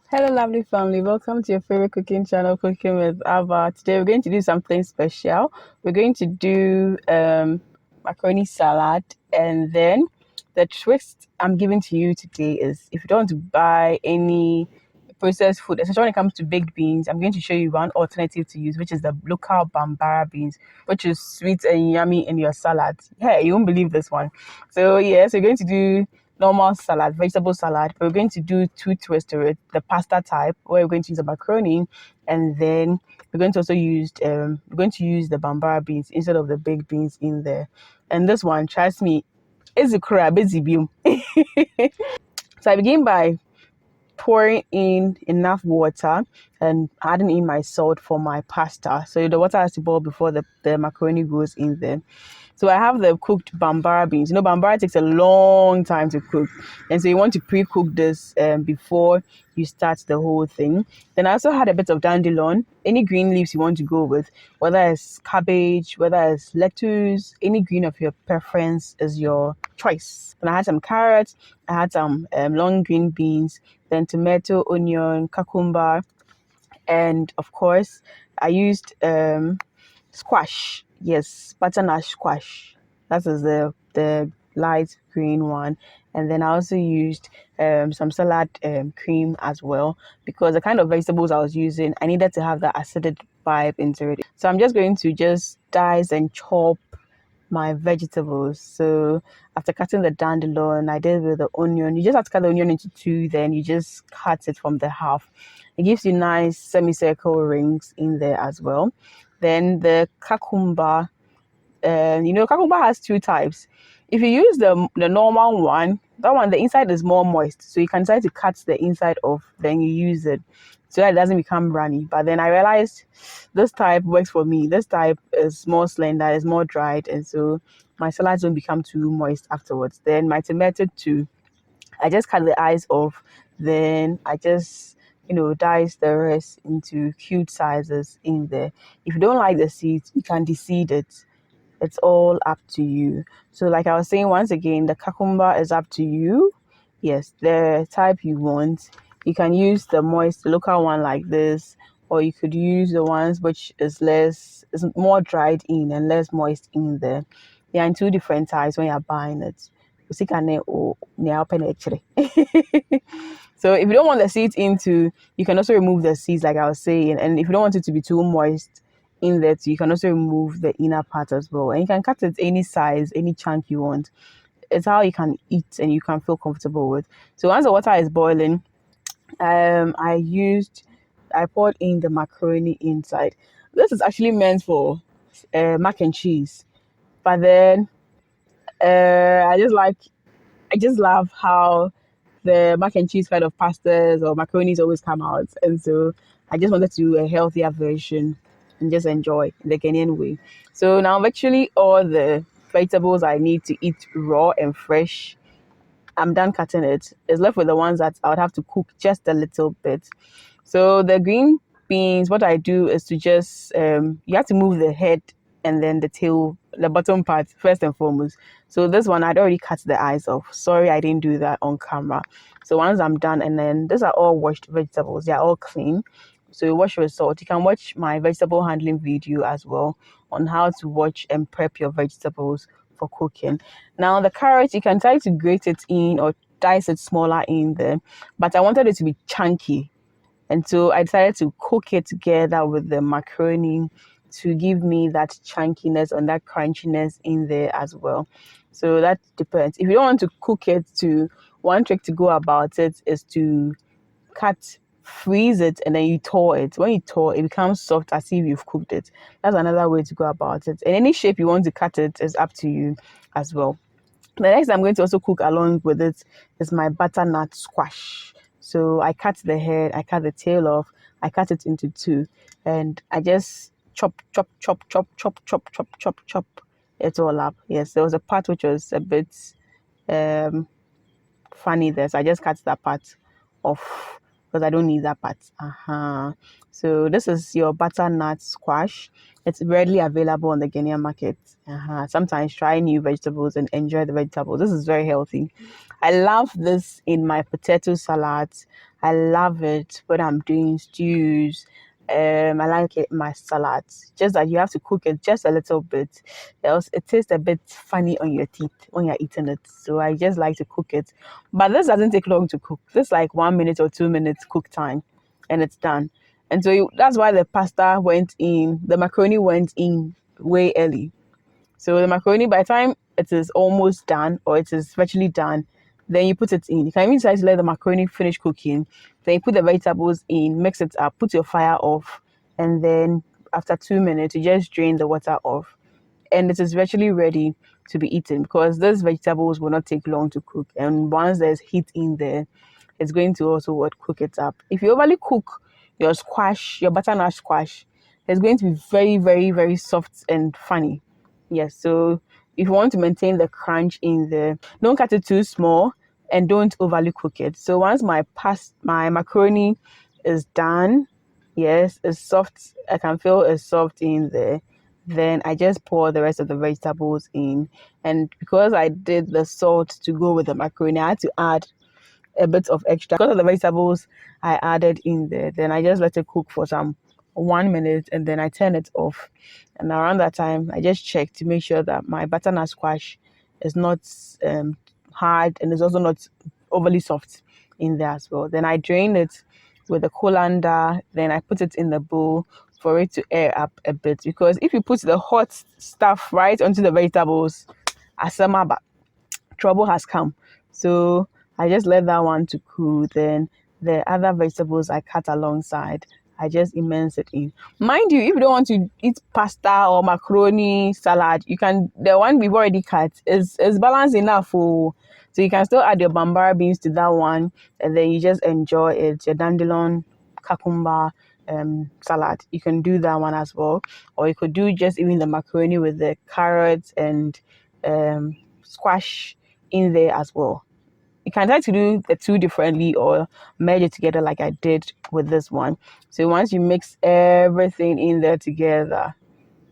Hello, lovely family. Welcome to your favorite cooking channel, Cooking with Abba. Today, we're going to do something special. We're going to do macaroni salad, and then the twist I'm giving to you today is if you don't want to buy any processed food, especially when it comes to baked beans, I'm going to show you one alternative to use, which is the local Bambara beans, which is sweet and yummy in your salad. Hey, you won't believe this one. So yes, we're going to do normal salad, vegetable salad. We're going to do two twists to it, the pasta type, where we're going to use the macaroni, and then we're going to also use the Bambara beans instead of the baked beans in there. And this one, trust me, is a crab, is a beam. So I begin by pouring in enough water and adding in my salt for my pasta. So the water has to boil before the macaroni goes in there. So I have the cooked Bambara beans. You know, Bambara takes a long time to cook. And so you want to pre-cook this before you start the whole thing. Then I also had a bit of dandelion, any green leaves you want to go with, whether it's cabbage, whether it's lettuce, any green of your preference is your choice. And I had some carrots, I had some long green beans, then tomato, onion, cucumber, and of course, I used squash. Yes, butternut squash. That is the light green one. And then I also used some salad cream as well, because the kind of vegetables I was using, I needed to have that acidic vibe into it. So I'm just going to just dice and chop my vegetables. So after cutting the dandelion, I did with the onion. You just have to cut the onion into two, then you just cut it from the half. It gives you nice semicircle rings in there as well. Then the cucumber, cucumber has two types. If you use the normal one, that one, the inside is more moist, so you can try to cut the inside off, then you use it so that it doesn't become runny. But then I realized this type works for me. This type is more slender, is more dried, and so my salads don't become too moist afterwards. Then my tomato too, I just cut the eyes off, then I just dice the rest into cute sizes in there. If you don't like the seeds, you can deseed it. It's all up to you. So like I was saying, once again, the cucumber is up to you. Yes, the type you want. You can use the moist, the local one like this, or you could use the ones which is more dried in and less moist in there. They are in two different types when you're buying it. So if you don't want the seeds into, you can also remove the seeds like I was saying. And if you don't want it to be too moist in there too, you can also remove the inner part as well. And you can cut it any size, any chunk you want. It's how you can eat and you can feel comfortable with. So once the water is boiling, I poured in the macaroni inside. This is actually meant for mac and cheese. But then I just love how the mac and cheese kind of pastas or macaronis always come out. And so I just wanted to do a healthier version and just enjoy the Kenyan way. So now actually all the vegetables I need to eat raw and fresh, I'm done cutting it. It's left with the ones that I would have to cook just a little bit. So the green beans, what I do is to just, you have to move the head and then the tail, the bottom part first and foremost. So this one, I'd already cut the eyes off. Sorry, I didn't do that on camera. So once I'm done, and then these are all washed vegetables. They're all clean. So you wash with salt. You can watch my vegetable handling video as well on how to watch and prep your vegetables for cooking. Now the carrots, you can try to grate it in or dice it smaller in there, but I wanted it to be chunky. And so I decided to cook it together with the macaroni to give me that chunkiness and that crunchiness in there as well. So that depends. If you don't want to cook it, one trick to go about it is to freeze it, and then you thaw it. When you thaw, it becomes soft as if you've cooked it. That's another way to go about it. And any shape you want to cut it is up to you as well. The next I'm going to also cook along with it is my butternut squash. So I cut the head, I cut the tail off, I cut it into two, and I just chop it all up. Yes, there was a part which was a bit funny there, so I just cut that part off because I don't need that part. So this is your butternut squash. It's readily available on the Ghanaian market. Sometimes try new vegetables and enjoy the vegetables. This is very healthy. I love this in my potato salads. I love it when I'm doing stews. I like it in my salads. Just that you have to cook it just a little bit, else it tastes a bit funny on your teeth when you're eating it. So I just like to cook it. But this doesn't take long to cook. This like 1 minute or 2 minutes cook time, and it's done. And so that's why the pasta went in, the macaroni went in way early. So the macaroni, by the time it is almost done or it is virtually done, then you put it in. You can even decide to let the macaroni finish cooking. Then you put the vegetables in, mix it up, put your fire off, and then after 2 minutes, you just drain the water off. And it is virtually ready to be eaten because those vegetables will not take long to cook. And once there's heat in there, it's going to also cook it up. If you overly cook your squash, your butternut squash, it's going to be very, very, very soft and funny. Yes, so if you want to maintain the crunch in there, don't cut it too small and don't overly cook it. So once my macaroni is done, yes, it's soft. I can feel it's soft in there. Then I just pour the rest of the vegetables in. And because I did the salt to go with the macaroni, I had to add a bit of extra because of the vegetables I added in there. Then I just let it cook for some 1 minute and then I turn it off. And around that time, I just check to make sure that my butternut squash is not hard and is also not overly soft in there as well. Then I drain it with a colander. Then I put it in the bowl for it to air up a bit, because if you put the hot stuff right onto the vegetables, asamaba, trouble has come. So I just let that one to cool. Then the other vegetables I cut alongside, I just immerse it in. Mind you, if you don't want to eat pasta or macaroni salad, you can, the one we've already cut is balanced enough for, so you can still add your bambara beans to that one, and then you just enjoy it. Your dandelion, cucumber salad, you can do that one as well. Or you could do just even the macaroni with the carrots and squash in there as well. You can try to do the two differently or merge it together like I did with this one. So once you mix everything in there together,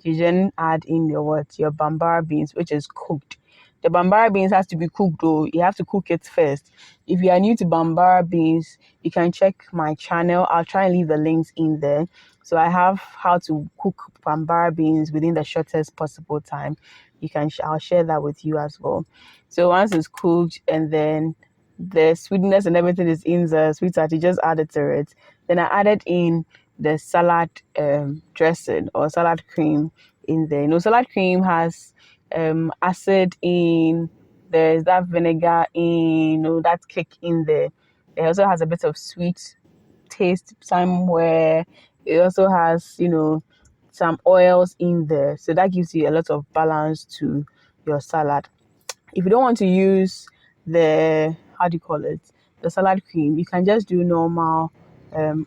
you then add in your bambara beans, which is cooked. The bambara beans has to be cooked though. You have to cook it first. If you are new to bambara beans, you can check my channel. I'll try and leave the links in there. So I have how to cook bambara beans within the shortest possible time. I'll share that with you as well. So once it's cooked and then the sweetness and everything is in the sweetheart, you just add it to it. Then I added in the salad dressing or salad cream in there. You know, salad cream has acid in, there's that vinegar in, you know, that kick in there. It also has a bit of sweet taste somewhere. It also has, you know, some oils in there. So that gives you a lot of balance to your salad. If you don't want to use the, how do you call it, the salad cream, you can just do normal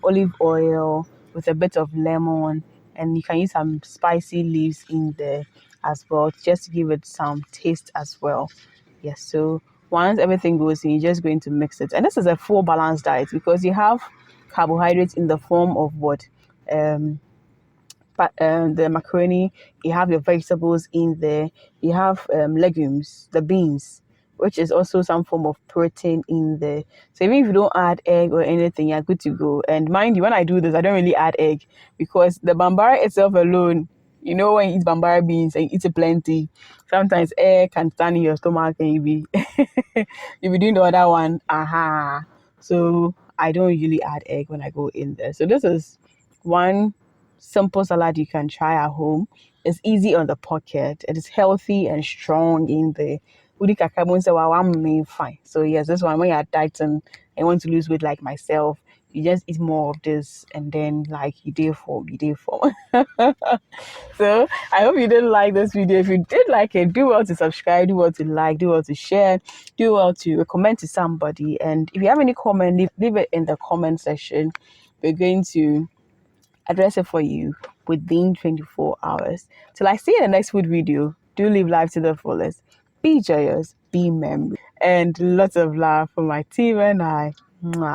olive oil with a bit of lemon, and you can use some spicy leaves in there as well, just to give it some taste as well. Yes, so once everything goes in, you're just going to mix it. And this is a full balanced diet because you have carbohydrates in the form of what? The macaroni, you have your vegetables in there, you have legumes, the beans, which is also some form of protein in there. So even if you don't add egg or anything, you're good to go. And mind you, when I do this, I don't really add egg because the bambara itself alone, you know, when you eat bambara beans and you eat it plenty, sometimes egg can stand in your stomach and you'll be doing the other one. So I don't usually add egg when I go in there. So this is one simple salad you can try at home. It's easy on the pocket. It is healthy and strong in there. Fine. So yes, this one when you're dieting and want to lose weight like myself, you just eat more of this and then like you day form. So I hope you did like this video. If you did like it, do well to subscribe, do well to like, do well to share, do well to recommend to somebody. And if you have any comment, leave it in the comment section. We're going to address it for you within 24 hours. Till I see you in the next food video, do live life to the fullest. Be joyous, be merry, and lots of love for my team and I. Mwah.